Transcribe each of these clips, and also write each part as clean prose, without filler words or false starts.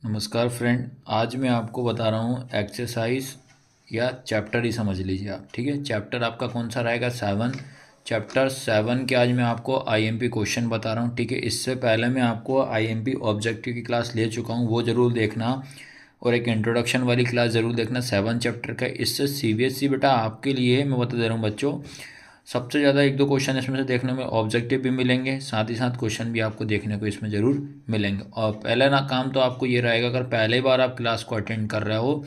नमस्कार फ्रेंड, आज मैं आपको बता रहा हूँ एक्सरसाइज या चैप्टर ही समझ लीजिए आप। ठीक है, चैप्टर आपका कौन सा रहेगा? 7। चैप्टर 7 के आज मैं आपको आईएमपी क्वेश्चन बता रहा हूँ। ठीक है, इससे पहले मैं आपको आईएमपी ऑब्जेक्टिव की क्लास ले चुका हूँ, वो ज़रूर देखना। और एक इंट्रोडक्शन वाली क्लास ज़रूर देखना 7 चैप्टर का। इससे सीबीएसई बेटा आपके लिए मैं बता दे रहा हूँ बच्चों, सबसे ज़्यादा एक दो क्वेश्चन इसमें से देखने में ऑब्जेक्टिव भी मिलेंगे, साथ ही साथ क्वेश्चन भी आपको देखने को इसमें ज़रूर मिलेंगे। और पहला ना काम तो आपको ये रहेगा, अगर पहले बार आप क्लास को अटेंड कर रहे हो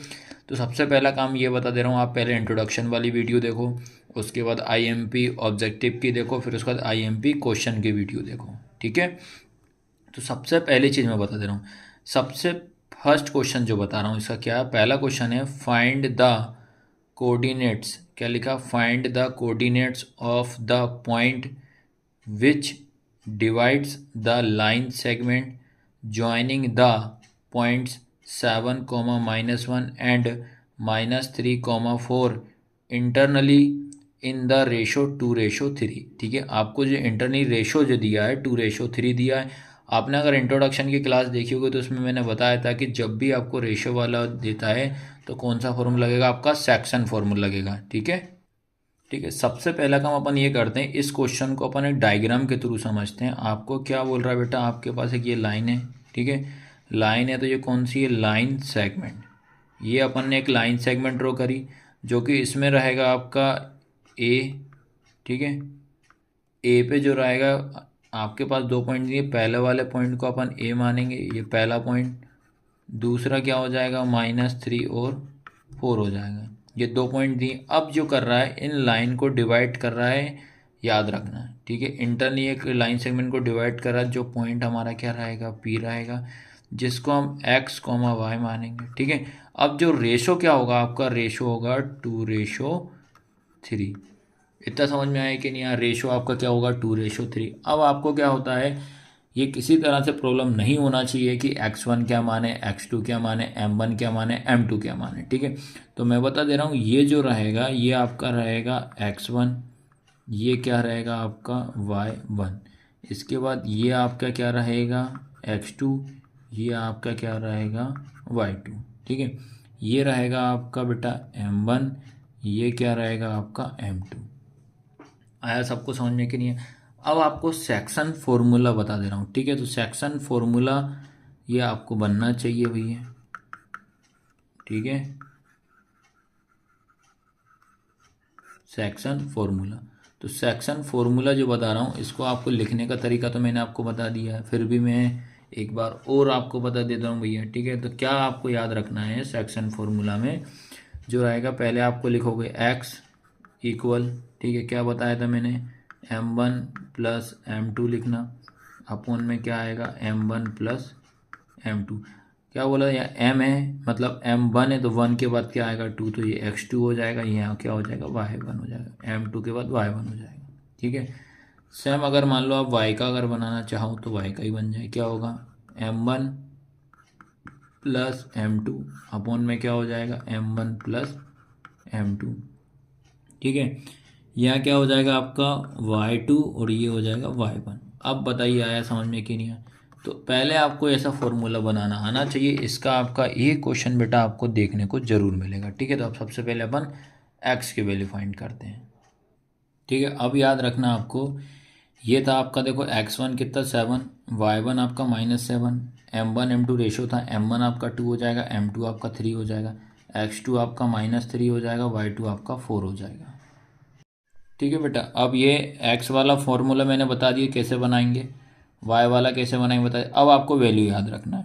तो सबसे पहला काम ये बता दे रहा हूँ, आप पहले इंट्रोडक्शन वाली वीडियो देखो, उसके बाद आईएमपी ऑब्जेक्टिव की देखो, फिर उसके बाद आईएमपी क्वेश्चन की वीडियो देखो। ठीक है, तो सबसे पहली चीज़ मैं बता दे रहा हूँ, सबसे फर्स्ट क्वेश्चन जो बता रहा हूँ इसका क्या है। पहला क्वेश्चन है फाइंड द कोऑर्डिनेट्स। क्या लिखा? Find the coordinates of the point which divides the line segment joining the points 7, -1 and -3, 4 internally in the ratio 2:3। ठीक है, आपको जो इंटरनली रेशो जो दिया है 2:3 दिया है। आपने अगर इंट्रोडक्शन की क्लास देखी होगी तो उसमें मैंने बताया था कि जब भी आपको रेशो वाला देता है तो कौन सा फॉर्मूला लगेगा? आपका सेक्शन फॉर्मूला लगेगा। ठीक है, ठीक है, सबसे पहला काम अपन ये करते हैं, इस क्वेश्चन को अपन एक डायग्राम के थ्रू समझते हैं। आपको क्या बोल रहा है बेटा? आपके पास एक ये लाइन है। ठीक है, लाइन है तो ये कौन सी है? Line segment. ये अपन ने एक लाइन सेगमेंट ड्रॉ करी जो कि इसमें रहेगा आपका ए। ठीक है, ए पे जो रहेगा, आपके पास दो पॉइंट दिए, पहले वाले पॉइंट को अपन ए मानेंगे, ये पहला पॉइंट। दूसरा क्या हो जाएगा? -3 और 4 हो जाएगा। ये दो पॉइंट दिए। अब जो कर रहा है, इन लाइन को डिवाइड कर रहा है, याद रखना है। ठीक है, इंटरनली एक लाइन सेगमेंट को डिवाइड कर रहा है, जो पॉइंट हमारा क्या रहेगा? पी रहेगा, जिसको हम x, y मानेंगे। ठीक है, अब जो रेशो क्या होगा? आपका रेशो होगा 2:3। इतना समझ में आया कि नहीं? यार रेशो आपका क्या होगा? 2:3। अब आपको क्या होता है, ये किसी तरह से प्रॉब्लम नहीं होना चाहिए कि x1 क्या माने, x2 क्या माने, m1 क्या माने, m2 क्या माने। ठीक है, तो मैं बता दे रहा हूँ, ये जो रहेगा ये आपका रहेगा x1, ये क्या रहेगा आपका y1। इसके बाद ये आपका क्या रहेगा? x2, ये आपका क्या रहेगा? y2। ठीक है, ये रहेगा आपका बेटा m1, ये क्या रहेगा आपका m2। आया सबको समझ में कि नहीं है? अब आपको सेक्शन फॉर्मूला बता दे रहा हूँ। ठीक है, तो सेक्शन फॉर्मूला ये आपको बनना चाहिए भैया। ठीक है, सेक्शन फॉर्मूला, तो सेक्शन फॉर्मूला जो बता रहा हूँ इसको आपको लिखने का तरीका तो मैंने आपको बता दिया है, फिर भी मैं एक बार और आपको बता देता हूँ भैया। ठीक है, तो क्या आपको याद रखना है सेक्शन फॉर्मूला में जो रहेगा, पहले आपको लिखोगे x इक्वल, ठीक है, क्या बताया था मैंने? m1 प्लस m2 लिखना, अपोन में क्या आएगा? m1 plus m2। क्या बोला? या m है मतलब m1 है तो 1 के बाद क्या आएगा? 2, तो ये x2 हो जाएगा, यहाँ क्या हो जाएगा? y1 हो जाएगा, m2 के बाद y1 हो जाएगा। ठीक है, सेम अगर मान लो आप y का अगर बनाना चाहो तो y का ही बन जाए। क्या होगा? m1 प्लस m2 अपोन में क्या हो जाएगा? m1 plus m2। ठीक है, यहाँ क्या हो जाएगा आपका? y2 और ये हो जाएगा y1। अब बताइए आया समझ में कि नहीं आया? तो पहले आपको ऐसा फॉर्मूला बनाना आना चाहिए। इसका आपका एक क्वेश्चन बेटा आपको देखने को जरूर मिलेगा। ठीक है, तो अब सबसे पहले अपन x की वैल्यू फाइंड करते हैं। ठीक है, अब याद रखना आपको, ये था आपका, देखो x1 कितना 7, y1 आपका -7, m1 m2 रेशो था, m1 आपका 2 हो जाएगा, m2 आपका 3 हो जाएगा, x2 आपका -3 हो जाएगा, y2 आपका 4 हो जाएगा। ठीक है बेटा, अब ये x वाला फॉर्मूला मैंने बता दिया कैसे बनाएंगे, y वाला कैसे बनाएंगे बताइए। अब आपको वैल्यू याद रखना है।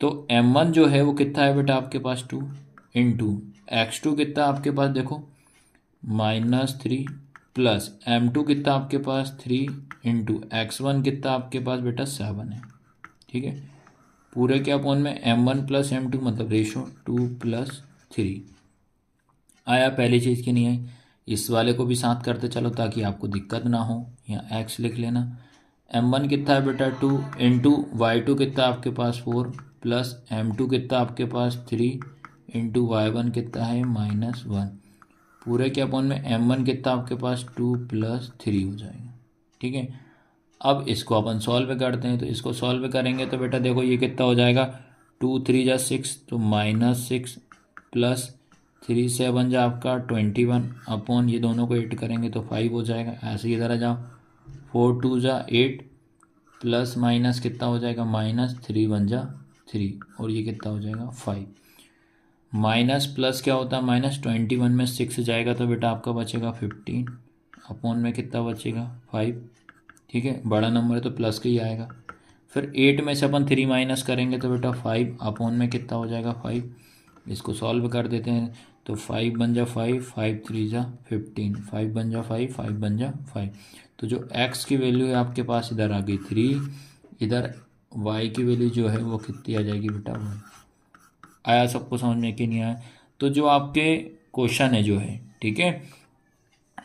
तो m1 जो है वो कितना है बेटा आपके पास? 2 इंटू x2 कितना आपके पास? देखो -3 प्लस m2 कितना आपके पास? 3 इंटू x1 कितना आपके पास बेटा? 7 है। ठीक है, पूरे के अपॉन में m1 प्लस m2 मतलब रेशो 2+3 आया। पहली चीज़ की नहीं आई, इस वाले को भी साथ करते चलो ताकि आपको दिक्कत ना हो। यहाँ x लिख लेना। m1 कितना है बेटा? 2 इंटू y2 कितना आपके पास? 4 प्लस m2 कितना आपके पास? 3 इंटू y1 कितना है? -1। पूरे के अपॉन में m1 कितना आपके पास? 2+3 हो जाएगा। ठीक है, अब इसको अपन सॉल्व करते हैं, तो इसको सॉल्व करेंगे तो बेटा देखो ये कितना हो जाएगा? 2 3 जा 6 तो -6 प्लस 3 से बन जा आपका 21 अपॉन ये दोनों को 8 करेंगे तो 5 हो जाएगा। ऐसे इधर आ जाओ 4 2 जा 8 प्लस माइनस कितना हो जाएगा -3 बन जा 3 और ये कितना हो जाएगा 5। माइनस प्लस क्या होता है -21 में 6 जाएगा तो बेटा आपका बचेगा 15 अपॉन में कितना बचेगा 5। ठीक है, बड़ा नंबर है तो प्लस का ही आएगा। फिर 8 में से अपन 3 माइनस करेंगे तो बेटा 5 अपॉन में कितना हो जाएगा 5। इसको सॉल्व कर देते हैं तो 5 बन जा 5 5 3 जा 15 5 बन जा 5 5 बन जा 5। तो जो x की वैल्यू है आपके पास इधर आ गई 3, इधर y की वैल्यू जो है वो कितनी आ जाएगी बेटा 1। आया सबको समझ में कि नहीं आया? तो जो आपके क्वेश्चन है जो है, ठीक है,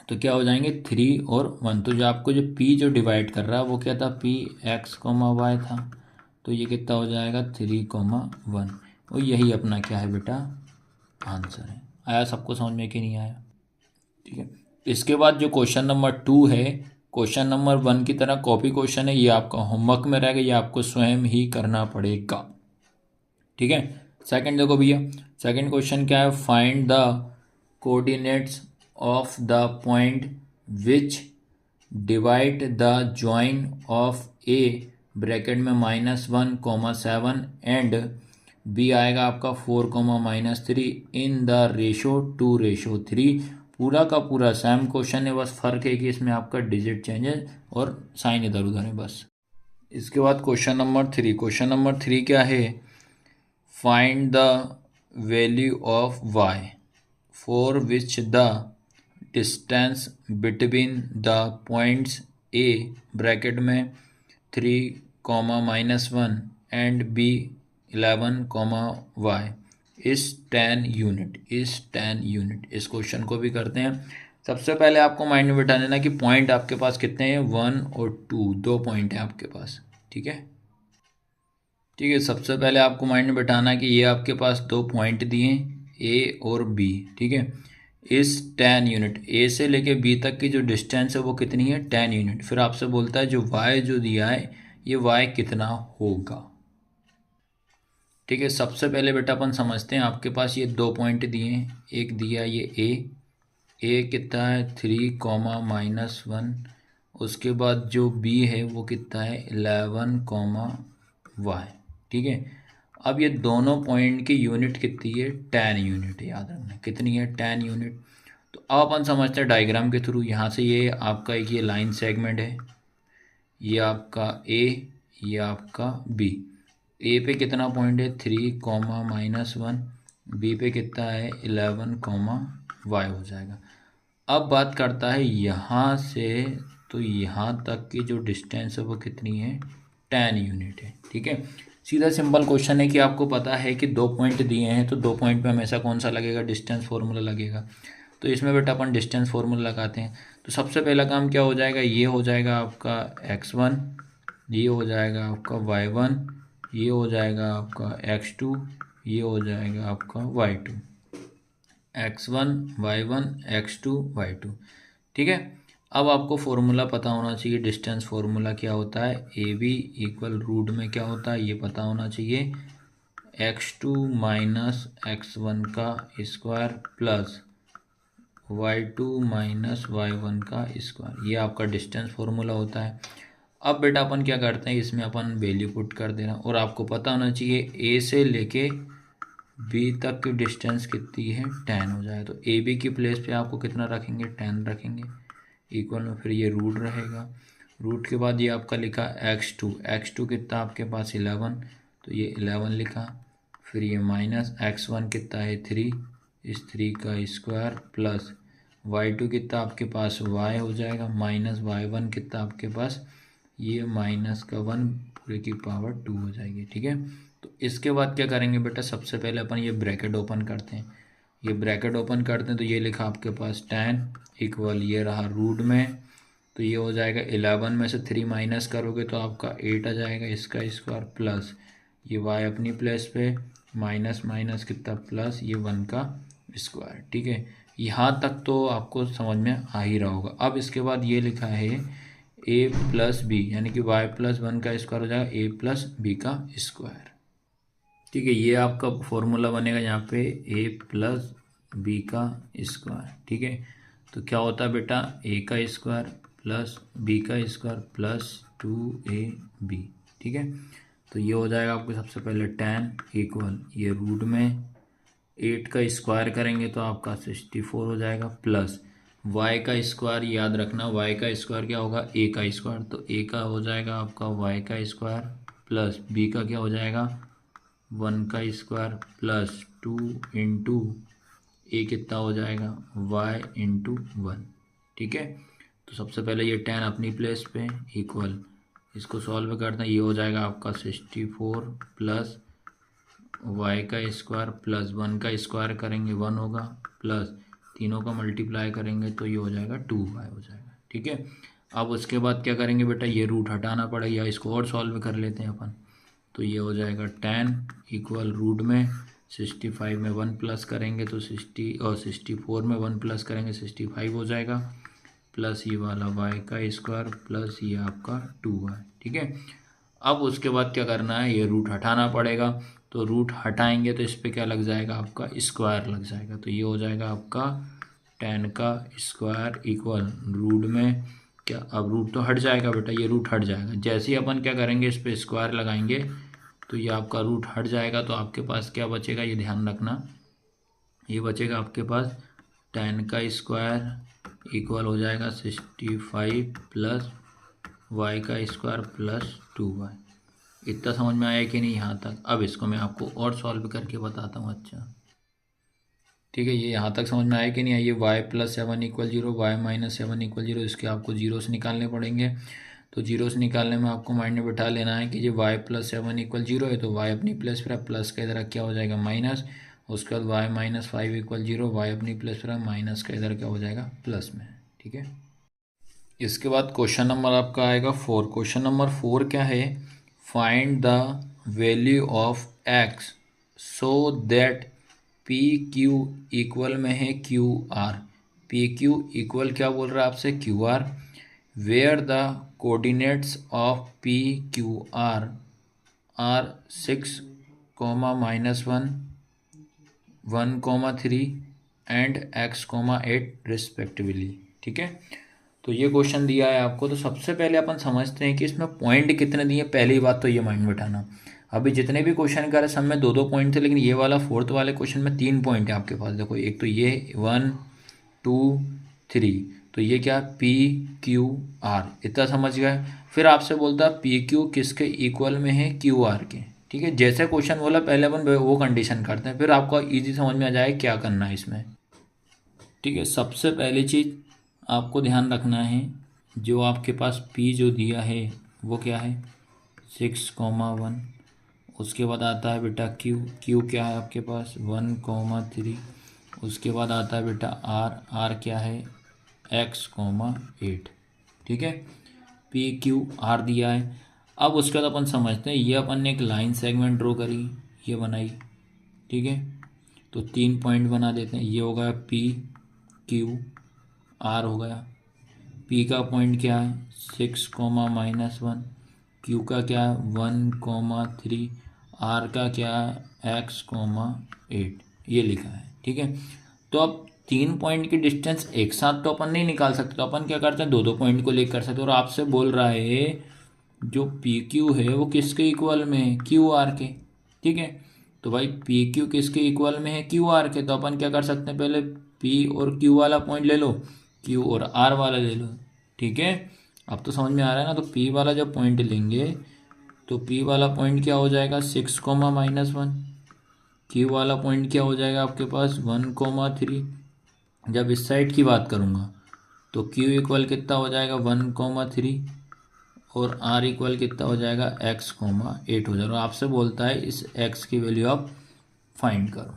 तो क्या हो जाएंगे 3 और 1। तो जो आपको जो p जो डिवाइड कर रहा है वो क्या था p x, y था, तो ये कितना हो जाएगा 3, 1 और यही अपना क्या है बेटा आंसर है। आया सबको समझ में कि नहीं आया? ठीक है, इसके बाद जो क्वेश्चन नंबर 2 है, क्वेश्चन नंबर 1 की तरह कॉपी क्वेश्चन है, ये आपका होमवर्क में रहेगा, ये आपको स्वयं ही करना पड़ेगा। ठीक है, सेकंड देखो भैया, सेकंड क्वेश्चन क्या है, find the coordinates of the point which divide the join of A bracket में -1, 7 एंड बी आएगा आपका 4, -3 इन द रेशो 2:3। पूरा का पूरा सेम क्वेश्चन है, बस फर्क है कि इसमें आपका डिजिट चेंज है और साइन इधर उधर है बस। इसके बाद क्वेश्चन नंबर 3, क्वेश्चन नंबर 3 क्या है, find the value of y for which the distance between the points a bracket में 3, -1 एंड b 11, y इस 10 यूनिट। इस क्वेश्चन को भी करते हैं। सबसे पहले आपको माइंड में बिठा लेना कि पॉइंट आपके पास कितने हैं, 1 और 2, 2 पॉइंट हैं आपके पास। ठीक है, सबसे पहले आपको माइंड में बिठाना कि ये आपके पास 2 पॉइंट दिए हैं ए और बी। ठीक है, इस 10 यूनिट ए से लेके बी तक की जो डिस्टेंस है वो कितनी है 10 यूनिट। फिर आपसे बोलता है जो वाई जो दिया है ये वाई कितना होगा। ठीक है, सबसे पहले बेटा अपन समझते हैं, आपके पास ये 2 पॉइंट दिए हैं, एक दिया ये ए कितना है 3, -1, उसके बाद जो बी है वो कितना है 11, y। ठीक है, अब ये दोनों पॉइंट की यूनिट कितनी है 10 यूनिट है, याद रखना कितनी है 10 यूनिट। तो अब अपन समझते हैं डायग्राम के थ्रू। यहाँ से ये आपका एक ये लाइन सेगमेंट है, ये आपका ए, ये आपका बी। ए पे कितना पॉइंट है 3, -1, बी पे कितना है 11, y हो जाएगा। अब बात करता है यहाँ से तो यहाँ तक की जो डिस्टेंस है वो कितनी है 10 यूनिट है। ठीक है, सीधा सिंपल क्वेश्चन है कि आपको पता है कि 2 पॉइंट दिए हैं तो 2 पॉइंट पे हमेशा कौन सा लगेगा डिस्टेंस फार्मूला लगेगा। तो इसमें बेटा अपन डिस्टेंस फार्मूला लगाते हैं। तो सबसे पहला काम क्या हो जाएगा, ये हो जाएगा आपका x1, ये हो जाएगा आपका y1, ये हो जाएगा आपका x2, ये हो जाएगा आपका y2, x1 y1 x2 y2। ठीक है, अब आपको फॉर्मूला पता होना चाहिए, डिस्टेंस फार्मूला क्या होता है, ए बी इक्वल रूट में क्या होता है ये पता होना चाहिए, x2 - x1 का स्क्वायर प्लस y2 - y1 का स्क्वायर, ये आपका डिस्टेंस फार्मूला होता है। अब बेटा अपन क्या करते हैं, इसमें अपन वैल्यू पुट कर देना और आपको पता होना चाहिए ए से लेके बी तक की डिस्टेंस कितनी है 10 हो जाए। तो ए बी की प्लेस पे आपको कितना रखेंगे 10 रखेंगे, इक्वल में फिर ये रूट रहेगा, रूट के बाद ये आपका लिखा x2 कितना आपके पास 11, तो ये 11 लिखा, फिर ये -x1 कितना है 3, इस 3 का स्क्वायर प्लस y2 कितना आपके पास y हो जाएगा, -y1 कितना आपके पास ये -1 पूरे की पावर 2 हो जाएगी। ठीक है, तो इसके बाद क्या करेंगे बेटा, सबसे पहले अपन ये ब्रैकेट ओपन करते हैं, ये ब्रैकेट ओपन करते हैं तो ये लिखा आपके पास 10 इक्वल ये रहा रूट में, तो ये हो जाएगा 11 में से 3 माइनस करोगे तो आपका 8 आ जाएगा, इसका स्क्वायर प्लस ये y अपनी प्लेस पे माइनस कितना प्लस ये 1 का स्क्वायर। ठीक है, यहाँ तक तो आपको समझ में आ ही रहा होगा। अब इसके बाद ये लिखा है a + b यानी कि y + 1 का स्क्वायर हो जाएगा a + b का स्क्वायर। ठीक है, ये आपका फॉर्मूला बनेगा यहाँ पे ए प्लस बी का स्क्वायर। ठीक है, तो क्या होता है बेटा, ए का स्क्वायर प्लस बी का स्क्वायर प्लस 2ab। ठीक है, तो ये हो जाएगा आपको सबसे पहले tan इक्वल ये रूट में 8 का स्क्वायर करेंगे तो आपका 64 हो जाएगा, प्लस y का स्क्वायर याद रखना, y का स्क्वायर क्या होगा, a का स्क्वायर, तो a का हो जाएगा आपका y का स्क्वायर प्लस b का क्या हो जाएगा 1 का स्क्वायर प्लस 2 इंटू ए कितना हो जाएगा y इंटू 1। ठीक है, तो सबसे पहले ये tan अपनी प्लेस पे इक्वल इसको सॉल्व करते हैं, ये हो जाएगा आपका 64 प्लस y का स्क्वायर प्लस 1 का स्क्वायर करेंगे 1 होगा, प्लस तीनों का मल्टीप्लाई करेंगे तो ये हो जाएगा 2y हो जाएगा। ठीक है, अब उसके बाद क्या करेंगे बेटा, ये रूट हटाना पड़ेगा, इसको और सॉल्व कर लेते हैं अपन। तो ये हो जाएगा tan इक्वल रूट में 65 में 1 प्लस करेंगे तो 60 और 64 में 1 प्लस करेंगे 65 हो जाएगा, प्लस ये वाला y का स्क्वायर प्लस ये आपका 2y। ठीक है, अब उसके बाद क्या करना है, ये रूट हटाना पड़ेगा, तो रूट हटाएंगे तो इस पर क्या लग जाएगा आपका स्क्वायर लग जाएगा, तो ये हो जाएगा आपका tan का स्क्वायर इक्वल रूट में क्या, अब रूट तो हट जाएगा बेटा, ये रूट हट जाएगा, जैसे ही अपन क्या करेंगे इस पर स्क्वायर लगाएंगे तो ये आपका रूट हट जाएगा, तो आपके पास क्या बचेगा, ये ध्यान रखना, ये बचेगा आपके पास tan का स्क्वायर इक्वल हो जाएगा 65 प्लस y का स्क्वायर प्लस 2y। इतना समझ में आया कि नहीं यहाँ तक? अब इसको मैं आपको और सॉल्व करके बताता हूँ। अच्छा ठीक है, ये यहाँ तक समझ में आया कि नहीं? आइए, y plus 7 equal 0, y minus 7 equal 0, इसके आपको जीरो से निकालने पड़ेंगे। तो जीरो से निकालने में आपको माइंड में बैठा लेना है कि ये y प्लस 7 इक्वल 0 है, तो y अपनी प्लस पर प्लस का इधर क्या हो जाएगा माइनस, उसके बाद y माइनस 5 इक्वल 0, y अपनी प्लस पर माइनस का इधर क्या हो जाएगा प्लस में। ठीक है, इसके बाद क्वेश्चन नंबर आपका आएगा 4। क्वेश्चन नंबर 4 क्या है, find the value of x so that P Q equal में है Q R. P Q equal क्या बोल रहा है आपसे, Q R, where the coordinates of P Q R are 6, -1, 1, 3 and x, 8 respectively. ठीक है, तो ये क्वेश्चन दिया है आपको, तो सबसे पहले अपन समझते हैं कि इसमें पॉइंट कितने दिए। पहली बात तो ये माइंड में बैठाना, अभी जितने भी क्वेश्चन कर रहे सब में 2-2 पॉइंट थे, लेकिन ये वाला 4th वाले क्वेश्चन में 3 पॉइंट है आपके पास। देखो, एक तो ये 1, 2, 3, तो ये क्या पी क्यू आर, इतना समझ गए। फिर आपसे बोलता है पी क्यू किसके इक्वल में है, क्यू आर के। ठीक है, जैसे क्वेश्चन बोला पहले अपन वो कंडीशन करते हैं, फिर आपको ईजी समझ में आ जाए क्या करना है इसमें। ठीक है, सबसे पहली चीज़ आपको ध्यान रखना है, जो आपके पास P जो दिया है वो क्या है 6, 1। उसके बाद आता है बेटा Q क्या है आपके पास 1, 3। उसके बाद आता है बेटा R क्या है x, 8। ठीक है, PQR दिया है। अब उसके बाद अपन समझते हैं, ये अपन ने एक लाइन सेगमेंट ड्रॉ करी, ये बनाई। ठीक है, तो 3 पॉइंट बना देते हैं, ये हो गया PQR हो गया। P का पॉइंट क्या है 6, -1। Q का क्या है 1, 3। R का क्या है x, 8, ये लिखा है। ठीक है, तो अब 3 पॉइंट की डिस्टेंस एक साथ तो अपन नहीं निकाल सकते, तो अपन क्या करते हैं 2-2 पॉइंट को लेकर कर सकते हैं। और आपसे बोल रहा है जो PQ है वो किसके इक्वल में है, QR के। ठीक है, तो भाई PQ किसके इक्वल में है, QR के, तो अपन क्या कर सकते हैं पहले P और Q वाला पॉइंट ले लो, Q और R वाला ले लो। ठीक है, अब तो समझ में आ रहा है ना। तो P वाला जब पॉइंट लेंगे तो P वाला पॉइंट क्या हो जाएगा 6, -1। Q वाला पॉइंट क्या हो जाएगा आपके पास 1, 3। जब इस साइड की बात करूँगा तो Q इक्वल कितना हो जाएगा 1, 3 और R इक्वल कितना हो जाएगा x, 8 हो जाएगा। आपसे बोलता है इस x की वैल्यू आप फाइंड करो।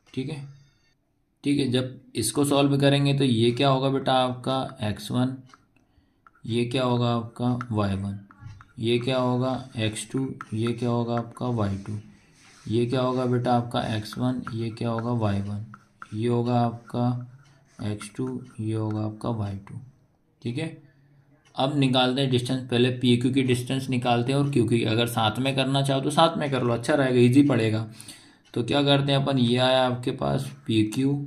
ठीक है, ठीक है, जब इसको सॉल्व करेंगे तो ये क्या होगा बेटा आपका x1, ये क्या होगा आपका y1, ये क्या होगा x2, ये क्या होगा आपका y2, ये क्या होगा बेटा आपका x1, ये क्या होगा y1, ये होगा आपका x2, ये होगा आपका y2। ठीक है, अब निकालते हैं डिस्टेंस, पहले पी क्यू की डिस्टेंस निकालते हैं और क्यू की, अगर साथ में करना चाहो तो साथ में कर लो, अच्छा रहेगा, इजी पड़ेगा। तो क्या करते हैं अपन, ये आया आपके पास पी क्यू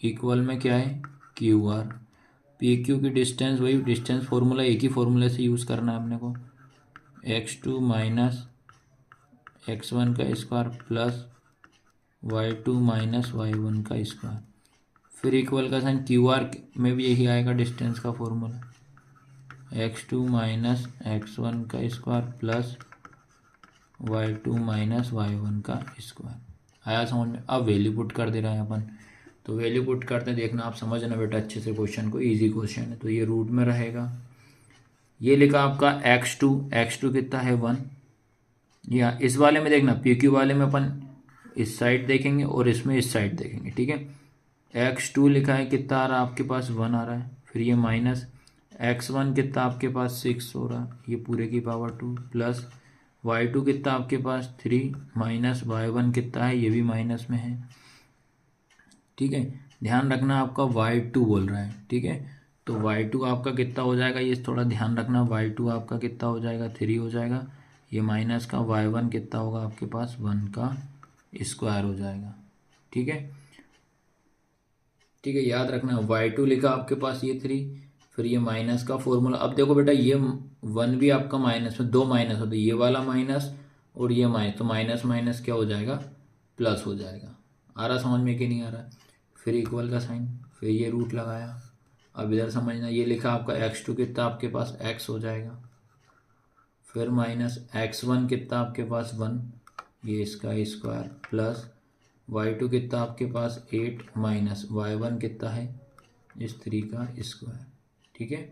इक्वल में क्या है क्यू आर। पी क्यू की डिस्टेंस, वही डिस्टेंस फॉर्मूला, एक ही फॉर्मूले से यूज़ करना है अपने को, x2 माइनस x1 का square plus y2 minus y1 का स्क्वायर, फिर इक्वल का साइन, क्यू आर में भी यही आएगा डिस्टेंस का फॉर्मूला, x2 माइनस x1 का square plus y2 minus y1 का स्क्वायर। आया समझ में? अब वैल्यू पुट कर दे रहे हैं अपन, तो वैल्यू पुट करते हैं, देखना आप समझना बेटा अच्छे से क्वेश्चन को, इजी क्वेश्चन है। तो ये रूट में रहेगा, ये लिखा आपका x2 कितना है 1, या इस वाले में देखना पी क्यू वाले में अपन इस साइड देखेंगे और इसमें इस साइड देखेंगे, ठीक है। x2 लिखा है कितना आ रहा है आपके पास 1 आ रहा है, फिर ये माइनस x1 कितना आपके पास 6 हो रहा है, ये पूरे की पावर 2 प्लस y2 कितना आपके पास 3 माइनस y1 कितना है, ये भी माइनस में है, ठीक है। ध्यान रखना आपका y2 बोल रहा है, ठीक है। तो y2 आपका कितना हो जाएगा, ये थोड़ा ध्यान रखना, y2 आपका कितना हो जाएगा 3 हो जाएगा, ये माइनस का y1 कितना होगा आपके पास 1 का स्क्वायर हो जाएगा, ठीक है। ठीक है, याद रखना y2 लिखा आपके पास ये 3, फिर ये माइनस का फॉर्मूला। अब देखो बेटा ये 1 भी आपका माइनस में, दो माइनस होते, ये वाला माइनस और ये माइनस, तो माइनस माइनस क्या हो जाएगा प्लस हो जाएगा। आ रहा समझ में कि नहीं आ रहा? फिर इक्वल का साइन, फिर ये रूट लगाया। अब इधर समझना, ये लिखा आपका x2 कितना आपके पास x हो जाएगा, फिर माइनस x1 कितना आपके पास 1, ये इसका स्क्वायर प्लस y2 कितना आपके पास 8 माइनस y1 कितना है इस 3 का स्क्वायर, ठीक है।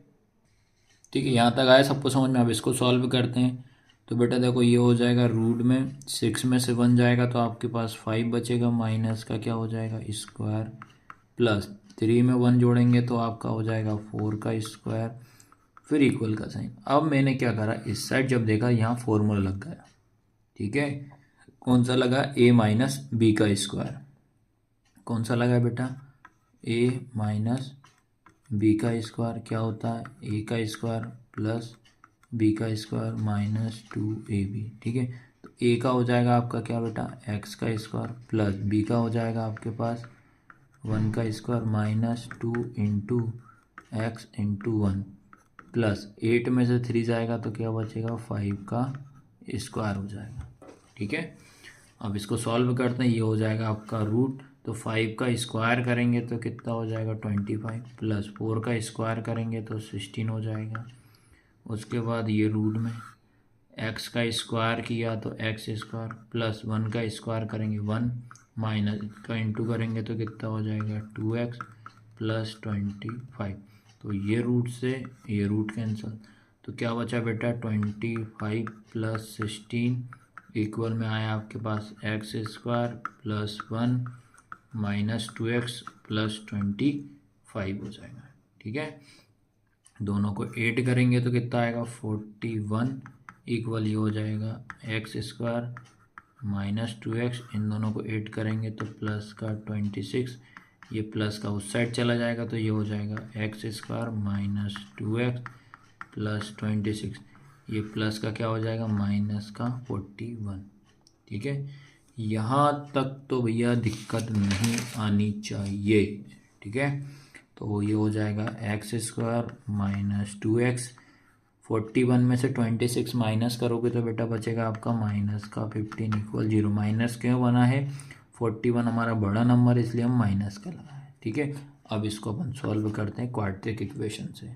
ठीक है, यहाँ तक आया सबको समझ में? अब इसको सॉल्व करते हैं। तो बेटा देखो ये हो जाएगा रूट में 6 में से 1 जाएगा तो आपके पास 5 बचेगा, माइनस का क्या हो जाएगा स्क्वायर प्लस 3 में 1 जोड़ेंगे तो आपका हो जाएगा 4 का स्क्वायर, फिर इक्वल का साइन। अब मैंने क्या करा, इस साइड जब देखा यहाँ फॉर्मूला लग गया, ठीक है। कौन सा लगा, a माइनस बी का स्क्वायर। कौन सा लगा बेटा, a माइनस बी का स्क्वायर क्या होता है a का स्क्वायर प्लस b का स्क्वायर माइनस 2ab, ठीक है। तो a का हो जाएगा आपका क्या बेटा x का स्क्वायर प्लस b का हो जाएगा आपके पास 1 का square minus 2 into x into 1 plus 8 में से 3 जाएगा तो क्या बचेगा 5 का स्क्वायर हो जाएगा, ठीक है। अब इसको सॉल्व करते हैं, ये हो जाएगा आपका रूट, तो 5 का स्क्वायर करेंगे तो कितना हो जाएगा 25 प्लस 4 का स्क्वायर करेंगे तो 16 हो जाएगा। उसके बाद ये रूट में x का स्क्वायर किया तो x स्क्वायर प्लस 1 का स्क्वायर करेंगे 1 माइनस का इंटू करेंगे तो कितना हो जाएगा 2x प्लस 25। तो ये रूट से ये रूट कैंसिल, तो क्या बचा बेटा 25 प्लस 16 इक्वल में आया आपके पास x square plus 1 minus 2x plus 25 हो जाएगा, ठीक है। दोनों को ऐड करेंगे तो कितना आएगा 41 इक्वल ये हो जाएगा एक्स स्क्वायर माइनस 2x, इन दोनों को ऐड करेंगे तो प्लस का 26, ये प्लस का उस साइड चला जाएगा तो ये हो जाएगा x square minus 2x plus 26, ये प्लस का क्या हो जाएगा माइनस का 41, ठीक है। यहाँ तक तो भैया दिक्कत नहीं आनी चाहिए, ठीक है। तो ये हो जाएगा एक्स स्क्वायर माइनस 2x, 41 में से 26 माइनस करोगे तो बेटा बचेगा आपका माइनस का 15 इक्वल 0। माइनस क्यों बना है, 41 हमारा बड़ा नंबर इसलिए हम माइनस का लगाए, ठीक है। अब इसको अपन सॉल्व करते हैं क्वाड्रेटिक इक्वेशन से,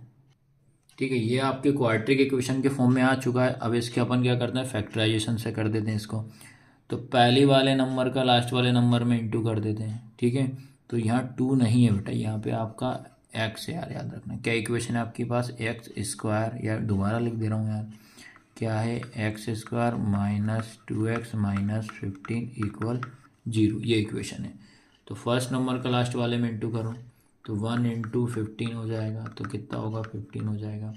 ठीक है। ये आपके क्वाड्रेटिक इक्वेशन के फॉर्म में आ चुका है। अब इसके अपन क्या करते हैं फैक्टराइजेशन से कर देते हैं इसको, तो पहले वाले नंबर का लास्ट वाले नंबर में इंटू कर देते हैं, ठीक है। तो यहाँ 2 नहीं है बेटा, यहाँ पे आपका x है यार, याद रखना। क्या इक्वेशन है आपके पास एक्स स्क्वायर, यार दोबारा लिख दे रहा हूँ यार, क्या है x square minus 2x minus 15 equal 0, ये इक्वेशन है। तो फर्स्ट नंबर का लास्ट वाले में इंटू करो तो 1 इंटू 15 हो जाएगा, तो कितना होगा 15 हो जाएगा।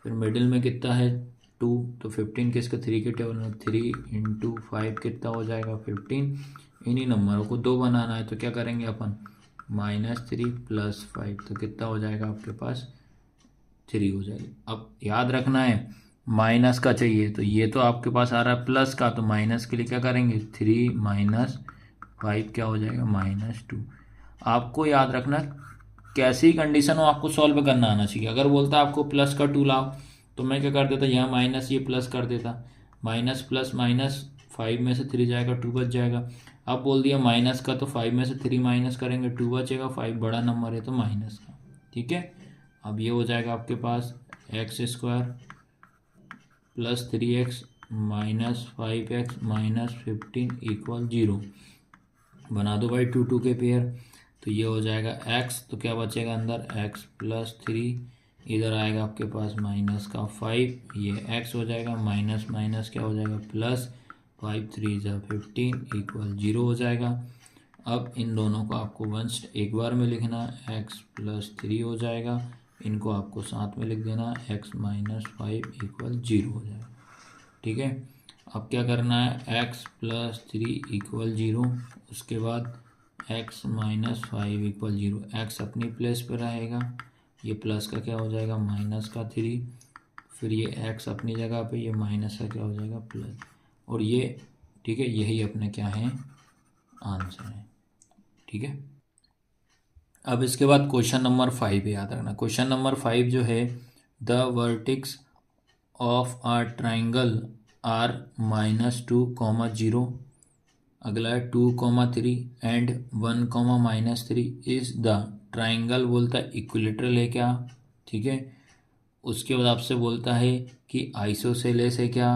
फिर मिडिल में कितना है 2, तो 15 किसका 3 के टेबल में, 3 इंटू 5 कितना हो जाएगा 15। इन्हीं नंबरों को 2 बनाना है तो क्या करेंगे अपन -3 प्लस 5, तो कितना हो जाएगा आपके पास 3 हो जाएगी। अब याद रखना है माइनस का चाहिए, तो ये तो आपके पास आ रहा है प्लस का, तो माइनस के लिए क्या करेंगे 3 माइनस 5 क्या हो जाएगा -2। आपको याद रखना कैसी कंडीशन हो आपको सॉल्व करना आना चाहिए। अगर बोलता आपको प्लस का 2 लाओ तो मैं क्या कर देता, यहाँ माइनस ये प्लस कर देता, माइनस प्लस माइनस 5 में से 3 जाएगा 2 बच जाएगा। अब बोल दिया माइनस का तो 5 में से 3 माइनस करेंगे 2 बचेगा, 5 बड़ा नंबर है तो माइनस का, ठीक है। अब ये हो जाएगा आपके पास x² plus 3x minus 5x minus 15 equal 0। बना दो भाई 2 2 के पेयर, तो ये हो जाएगा x, तो क्या बचेगा अंदर x प्लस 3, इधर आएगा आपके पास माइनस का 5, ये x हो जाएगा, माइनस माइनस क्या हो जाएगा प्लस, 5 3 जा 15 इक्वल 0 हो जाएगा। अब इन दोनों को आपको वंस एक बार में लिखना, x प्लस 3 हो जाएगा, इनको आपको साथ में लिख देना, x माइनस 5 इक्वल 0 हो जाएगा, ठीक है। अब क्या करना है x प्लस 3 इक्वल 0, उसके बाद x माइनस 5 इक्वल 0, x अपनी प्लेस पर रहेगा, ये प्लस का क्या हो जाएगा माइनस का 3, फिर ये x अपनी जगह पे, ये माइनस का क्या हो जाएगा प्लस, और ये ठीक है, यही अपने क्या है आंसर है, ठीक है। अब इसके बाद क्वेश्चन नंबर 5 याद रखना। क्वेश्चन नंबर 5 जो है, the vertices of a triangle are -2, 0, अगला है 2, 3 एंड 1, -3 इज द ट्राइंगल, बोलता है इक्विलेटरल है क्या, ठीक है। उसके बाद आपसे बोलता है कि आइसोसेलेस है क्या,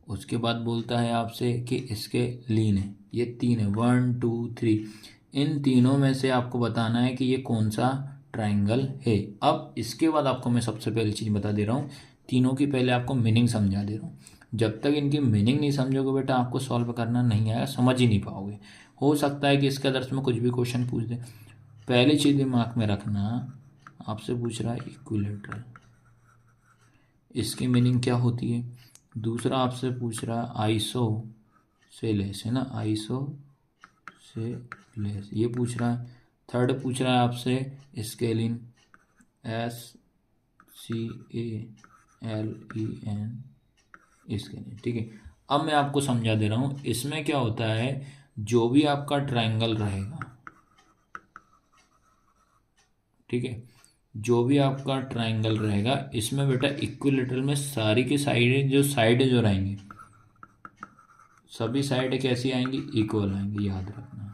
उसके बाद बोलता है आपसे कि इसके लीन है, ये 3 है 1 2 3, इन तीनों में से आपको बताना है कि ये कौन सा ट्राइंगल है। अब इसके बाद आपको मैं सबसे पहली चीज़ बता दे रहा हूँ, तीनों की पहले आपको मीनिंग समझा दे रहा हूँ। जब तक इनकी मीनिंग नहीं समझोगे बेटा आपको सॉल्व करना नहीं आएगा, समझ ही नहीं पाओगे। हो सकता है कि इसके आदर्श में कुछ भी क्वेश्चन पूछ दे। पहली चीज़ दिमाग में रखना, आपसे पूछ रहा है इक्विलेटरल, इसकी मीनिंग क्या होती है। दूसरा आपसे पूछ रहा है आइसो से लेस, है ना, आइसो से लेस ये पूछ रहा है। थर्ड पूछ रहा है आपसे स्केलिन, SCALEN, स्केलिन, ठीक है। अब मैं आपको समझा दे रहा हूँ, इसमें क्या होता है, जो भी आपका ट्राइंगल रहेगा, ठीक है, जो भी आपका ट्राइंगल रहेगा इसमें बेटा इक्विलेटरल में सारी की साइडें जो रहेंगी, सभी साइडें कैसी आएंगी इक्वल आएंगी, याद रखना।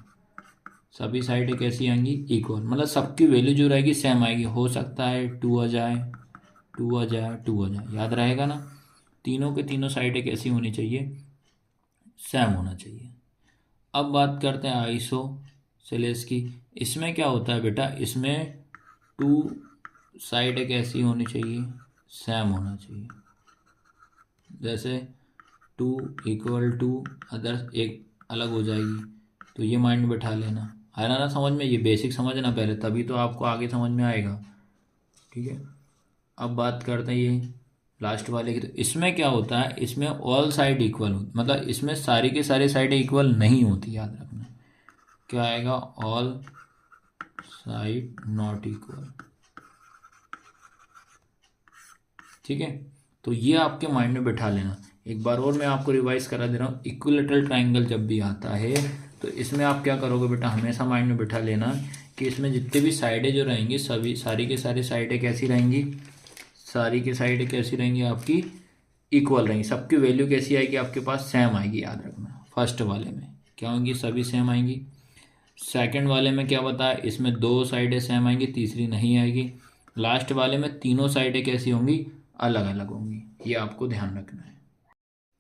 सभी साइडें कैसी आएंगी इक्वल, मतलब सबकी वैल्यू जो रहेगी सेम आएगी। हो सकता है 2 आ जाए 2 आ जाए 2 आ जाए, याद रहेगा ना। तीनों के तीनों साइडें कैसी होनी चाहिए, सेम होना चाहिए। अब बात करते हैं आइसोसेलेस की। इसमें क्या होता है बेटा, इसमें 2 साइडें कैसी होनी चाहिए, सेम होना चाहिए। जैसे 2 इक्वल टू अदर एक अलग हो जाएगी, तो ये माइंड में बैठा लेना, आया ना समझ में, ये बेसिक समझना पहले, तभी तो आपको आगे समझ में आएगा, ठीक है। अब बात करते हैं ये लास्ट वाले की। तो इसमें क्या होता है, इसमें ऑल साइड इक्वल होती, मतलब इसमें सारी के सारी साइडें इक्वल नहीं होती, याद रखना। क्या आएगा, ऑल साइड नॉट इक्वल, ठीक है। तो ये आपके माइंड में बैठा लेना। एक बार और मैं आपको रिवाइज करा दे रहा हूँ, इक्विलेटरल ट्राइंगल जब भी आता है तो इसमें आप क्या करोगे बेटा, हमेशा माइंड में बैठा लेना कि इसमें जितने भी साइडें जो रहेंगी सभी सारी के सारी साइडें कैसी रहेंगी, सारी की साइडें कैसी रहेंगी आपकी इक्वल रहेंगी, सबकी वैल्यू कैसी आएगी आपके पास सेम आएगी, याद रखना। फर्स्ट वाले में क्या होंगी, सभी सेम आएंगी। सेकंड वाले में क्या बताया, इसमें 2 साइडें सेम आएंगी, तीसरी नहीं आएगी। लास्ट वाले में तीनों साइडें कैसी होंगी, अलग अलग होंगी, ये आपको ध्यान रखना है,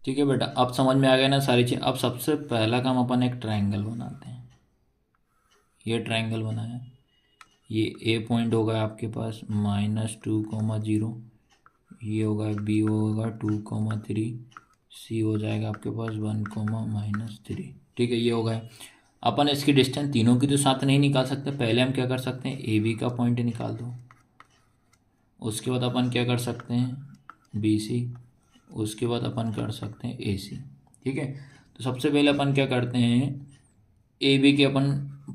ठीक है बेटा। अब समझ में आ गया ना सारी चीज़। अब सबसे पहला काम अपन एक ट्राइंगल बनाते हैं। ये ट्राइंगल बनाया, ये ए पॉइंट होगा आपके पास -2, 0, ये होगा बी होगा 2, 3, सी हो जाएगा आपके पास 1, -3, ठीक है। ये होगा, अपन इसकी डिस्टेंस तीनों की तो साथ नहीं निकाल सकते, पहले हम क्या कर सकते हैं, ए बी का पॉइंट निकाल दो। उसके बाद अपन क्या कर सकते हैं, बी सी, उसके बाद अपन कर सकते हैं ए सी, ठीक है। तो सबसे पहले अपन क्या करते हैं, ए बी के अपन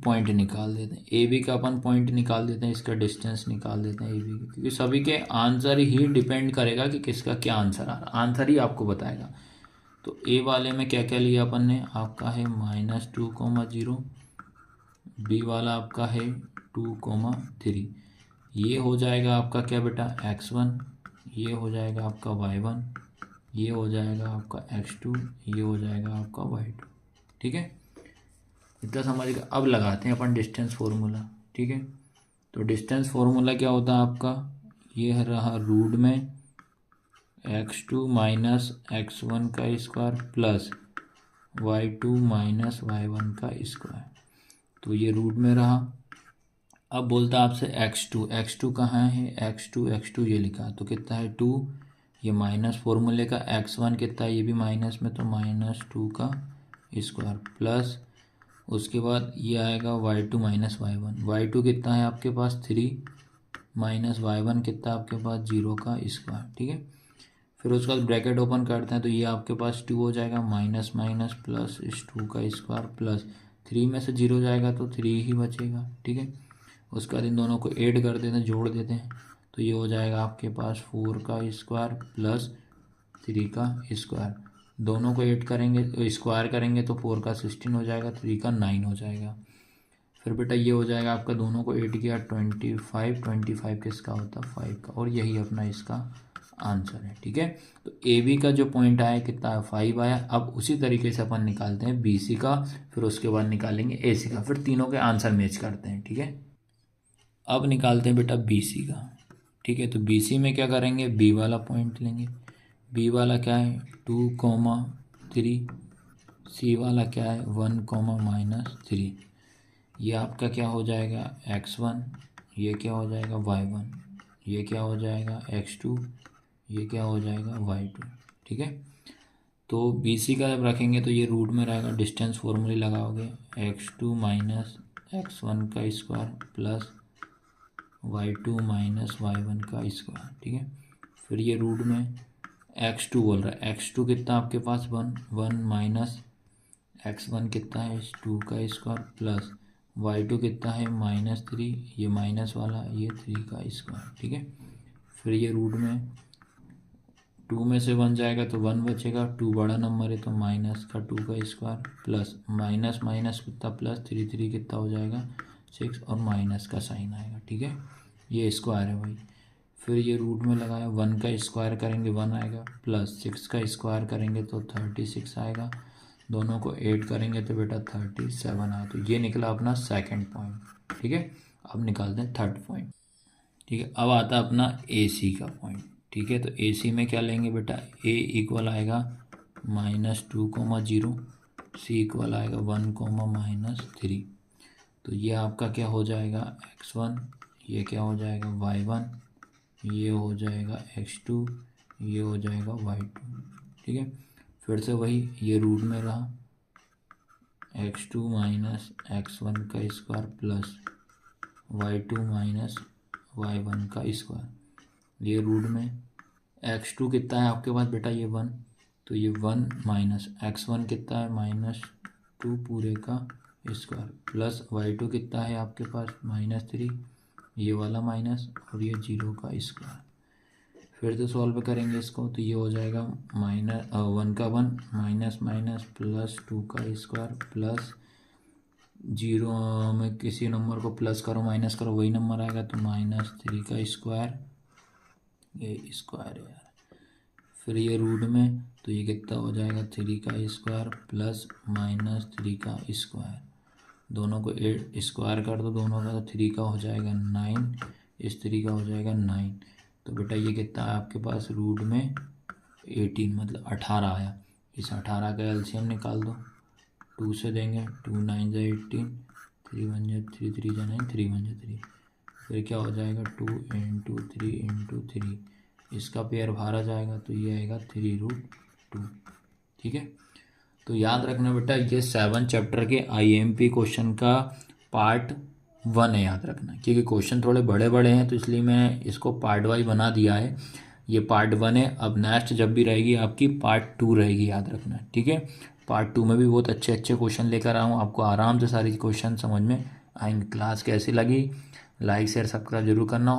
पॉइंट निकाल देते हैं। ए बी का अपन पॉइंट निकाल देते हैं, इसका डिस्टेंस निकाल देते हैं ए बी, क्योंकि सभी के आंसर ही डिपेंड करेगा कि किसका क्या आंसर आ रहा है, आंसर ही आपको बताएगा। तो ए वाले में क्या क्या लिया अपन ने, आपका है -2,0, बी वाला आपका है 2,3। ये हो जाएगा आपका क्या बेटा x1, ये हो जाएगा आपका y1, ये हो जाएगा आपका x2, ये हो जाएगा आपका y2। ठीक है, इतना समझ। अब लगाते हैं अपन डिस्टेंस फार्मूला। ठीक है, तो डिस्टेंस फार्मूला क्या होता है आपका, ये रहा रूट में x2 माइनस x1 का square plus y2 minus y1 का स्क्वायर। तो ये रूट में रहा। अब बोलता है आपसे x2 कहाँ है, x2 ये लिखा, तो कितना है 2, ये माइनस फॉर्मूले का x1 कितना है, ये भी माइनस में, तो -2 का स्क्वायर प्लस उसके बाद ये आएगा y2 माइनस y1, y2 कितना है आपके पास 3 माइनस y1 कितना आपके पास 0 का स्क्वायर। ठीक है, फिर उसके बाद ब्रैकेट ओपन करते हैं, तो ये आपके पास 2 हो जाएगा, माइनस माइनस प्लस इस 2 का स्क्वायर प्लस 3 में से 0 जाएगा तो 3 ही बचेगा। ठीक है, उसके बाद इन दोनों को ऐड कर देते हैं, जोड़ देते हैं, तो ये हो जाएगा आपके पास 4 का स्क्वायर प्लस 3 का स्क्वायर। दोनों को ऐड करेंगे, स्क्वायर करेंगे तो 4 का 16 हो जाएगा, 3 का 9 हो जाएगा। फिर बेटा ये हो जाएगा आपका, दोनों को ऐड किया 25 किसका होता है 5 का, और यही अपना इसका आंसर है। ठीक है, तो ए बी का जो पॉइंट आया कितना 5 आया। अब उसी तरीके से अपन निकालते हैं बी सी का, फिर उसके बाद निकालेंगे ए सी का, फिर तीनों के आंसर मैच करते हैं। ठीक है, अब निकालते हैं बेटा बी सी का। ठीक है, तो बी सी में क्या करेंगे, बी वाला पॉइंट लेंगे। बी वाला क्या है 2,3, सी वाला क्या है 1,-3। ये आपका क्या हो जाएगा x1, ये क्या हो जाएगा y1, ये क्या हो जाएगा x2, ये क्या हो जाएगा y2। ठीक है, तो बी सी का जब रखेंगे तो ये रूट में रहेगा, डिस्टेंस फॉर्मूले लगाओगे x2 माइनस x1 का square plus y2 minus y1 का स्क्वायर। ठीक है, फिर ये रूट में x2 बोल रहा है, x2 कितना आपके पास 1 माइनस x1 कितना है 2 का स्क्वायर प्लस y2 कितना है -3, ये माइनस वाला ये 3 का स्क्वायर। ठीक है, फिर ये रूट में 2 में से 1 जाएगा तो 1 बचेगा, 2 बड़ा नंबर है तो माइनस का 2 का स्क्वायर प्लस माइनस माइनस कितना प्लस 3 कितना हो जाएगा 6, और माइनस का साइन आएगा। ठीक है, ये स्क्वायर है भाई। फिर ये रूट में लगाया, 1 का स्क्वायर करेंगे 1 आएगा, प्लस 6 का स्क्वायर करेंगे तो 36 आएगा, दोनों को ऐड करेंगे तो बेटा 37 आया। तो ये निकला अपना सेकंड पॉइंट। ठीक है, अब निकालते हैं थर्ड पॉइंट। ठीक है, अब आता है अपना ए सी का पॉइंट। ठीक है, तो ए सी में क्या लेंगे बेटा, ए इक्वल आएगा -2,0, सी इक्वल आएगा 1,-3। तो ये आपका क्या हो जाएगा x1, ये क्या हो जाएगा y1, ये हो जाएगा x2, ये हो जाएगा y2। ठीक है, फिर से वही ये रूट में रहा x2 माइनस x1 का square plus y2 minus y1 का स्क्वायर। ये रूट में x2 कितना है आपके पास बेटा ये 1, तो ये 1 माइनस x1 कितना है -2 पूरे का स्क्वायर प्लस y2 कितना है आपके पास -3, ये वाला माइनस और ये 0 का स्क्वायर। फिर से सॉल्व करेंगे इसको, तो ये हो जाएगा -1 का 1 माइनस माइनस प्लस 2 का स्क्वायर प्लस 0 में किसी नंबर को प्लस करो माइनस करो वही नंबर आएगा, तो -3 का स्क्वायर, ये स्क्वायर है यार। फिर ये रूट में तो ये कितना हो जाएगा 3 का स्क्वायर प्लस -3 का स्क्वायर, दोनों को स्क्वायर कर दो दोनों का, तो 3 का हो जाएगा 9, इस 3 का हो जाएगा 9। तो बेटा ये कितना है आपके पास रूट में 18 मतलब 18 आया। इस 18 का एलसीएम निकाल दो, 2 से देंगे 2 9 जा 18, 3 1 जा 3 3 जा 9, 3 1 जा 3। फिर क्या हो जाएगा 2 × 3 × 3, इसका पेयर बाहर आ जाएगा तो ये आएगा 3√2। ठीक है, तो याद रखना बेटा ये 7 चैप्टर के आईएमपी क्वेश्चन का पार्ट 1 है, याद रखना, क्योंकि क्वेश्चन थोड़े बड़े बड़े हैं तो इसलिए मैं इसको पार्ट वाइज बना दिया है। ये पार्ट 1 है, अब नेक्स्ट जब भी रहेगी आपकी पार्ट 2 रहेगी, याद रखना। ठीक है, पार्ट 2 में भी बहुत अच्छे अच्छे क्वेश्चन लेकर आऊँ, आपको आराम से सारी क्वेश्चन समझ में आएंगे। क्लास कैसी लगी, लाइक शेयर सब्सक्राइब जरूर करना।